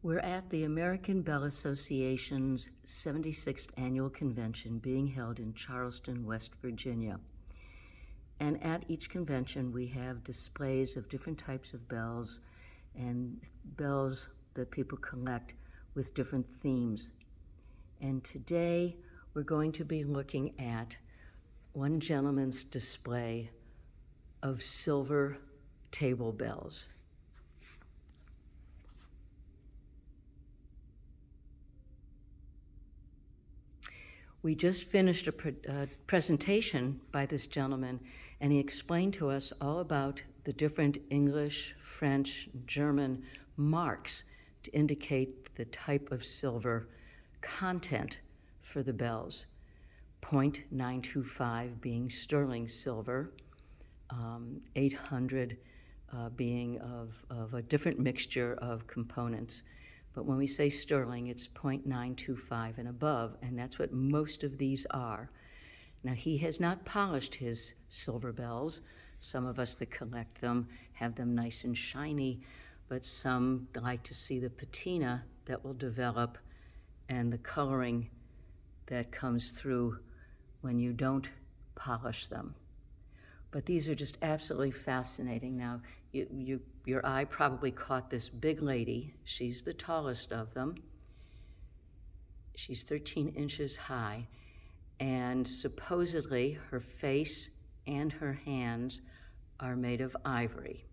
We're at the American Bell Association's 76th Annual Convention being held in Charleston, West Virginia. And at each convention, we have displays of different types of bells and bells that people collect with different themes. And today, we're going to be looking at one gentleman's display of silver table bells. We just finished a presentation by this gentleman, and he explained to us all about the different English, French, German marks to indicate the type of silver content for the bells. 0.925 being sterling silver, 800 being of a different mixture of components. But when we say sterling, it's 0.925 and above, and that's what most of these are. Now, he has not polished his silver bells. Some of us that collect them have them nice and shiny, but some like to see the patina that will develop and the coloring that comes through when you don't polish them. But these are just absolutely fascinating. Now, your eye probably caught this big lady. She's the tallest of them. She's 13 inches high, and supposedly her face and her hands are made of ivory.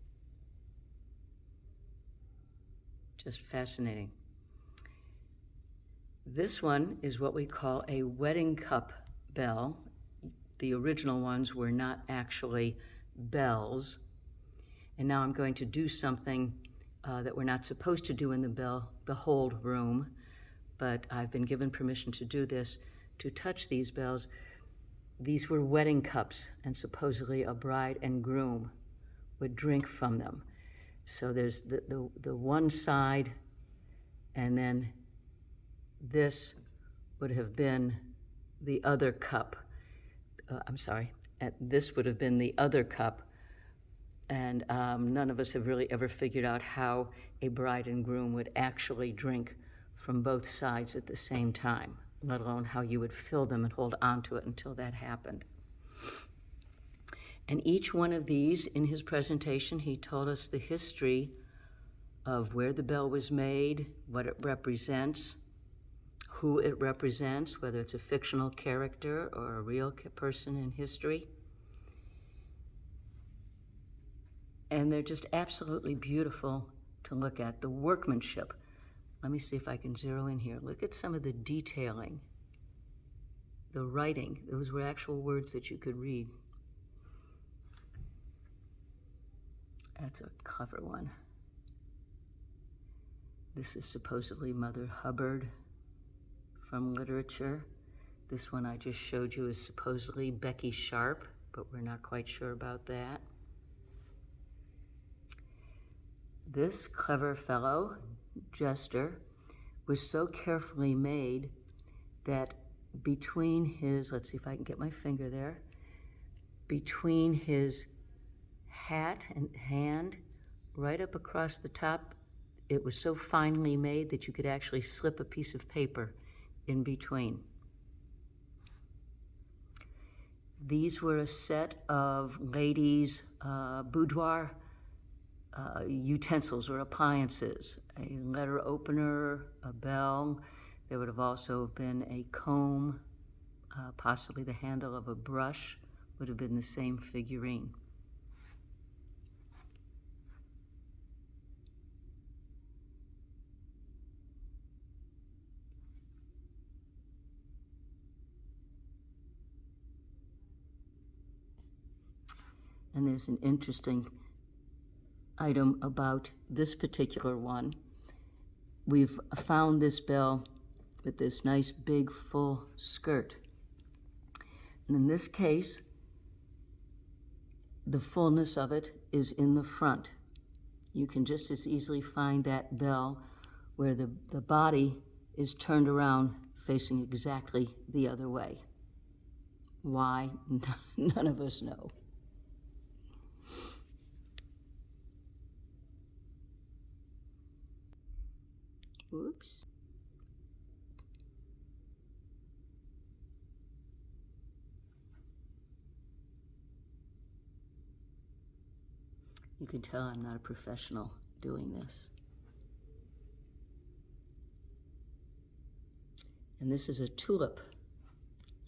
Just fascinating. This one is what we call a wedding cup bell. The original ones were not actually bells. And now I'm going to do something that we're not supposed to do in the Behold room, but I've been given permission to do this, to touch these bells. These were wedding cups, and supposedly a bride and groom would drink from them. So there's the one side, and then this would have been the other cup. This would have been the other cup, and none of us have really ever figured out how a bride and groom would actually drink from both sides at the same time, let alone how you would fill them and hold on to it until that happened. And each one of these, in his presentation, he told us the history of where the bell was made, what it represents, who it represents, whether it's a fictional character or a real person in history. And they're just absolutely beautiful to look at. The workmanship. Let me see if I can zero in here. Look at some of the detailing. The writing. Those were actual words that you could read. That's a clever one. This is supposedly Mother Hubbard from literature. This one I just showed you is supposedly Becky Sharp, but we're not quite sure about that. This clever fellow, Jester, was so carefully made that between his, let's see if I can get my finger there, between his hat and hand, right up across the top, it was so finely made that you could actually slip a piece of paper in between. These were a set of ladies' boudoir utensils or appliances, a letter opener, a bell. There would have also been a comb, possibly the handle of a brush would have been the same figurine. And there's an interesting item about this particular one. We've found this bell with this nice big full skirt. And in this case, the fullness of it is in the front. You can just as easily find that bell where the body is turned around facing exactly the other way. Why? None of us know. Oops. You can tell I'm not a professional doing this. And this is a tulip.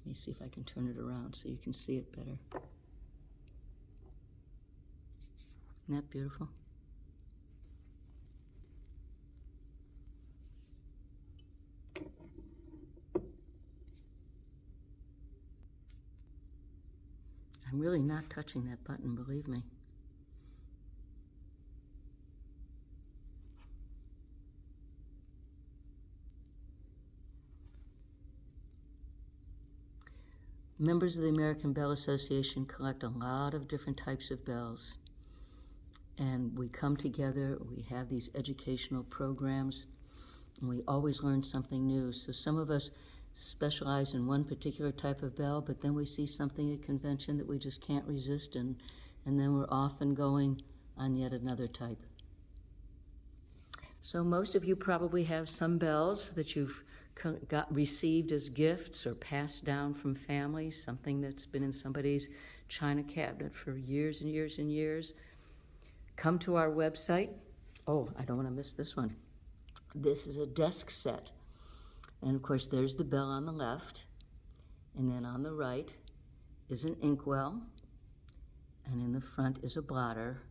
Let me see if I can turn it around so you can see it better. Isn't that beautiful? I'm really not touching that button, believe me. Members of the American Bell Association collect a lot of different types of bells. And we come together, we have these educational programs, and we always learn something new. So some of us specialize in one particular type of bell, but then we see something at convention that we just can't resist, and then we're off and going on yet another type. So most of you probably have some bells that you've received as gifts or passed down from family, something that's been in somebody's china cabinet for years and years and years. Come to our website. Oh, I don't want to miss this one. This is a desk set. And of course, there's the bell on the left. And then on the right is an inkwell. And in the front is a blotter.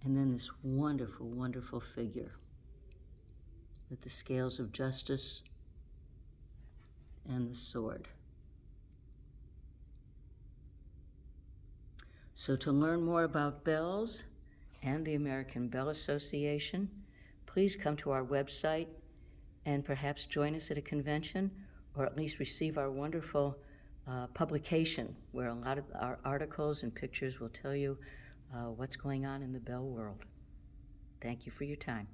And then this wonderful, wonderful figure with the scales of justice and the sword. So to learn more about bells and the American Bell Association, please come to our website and perhaps join us at a convention, or at least receive our wonderful publication where a lot of our articles and pictures will tell you what's going on in the bell world. Thank you for your time.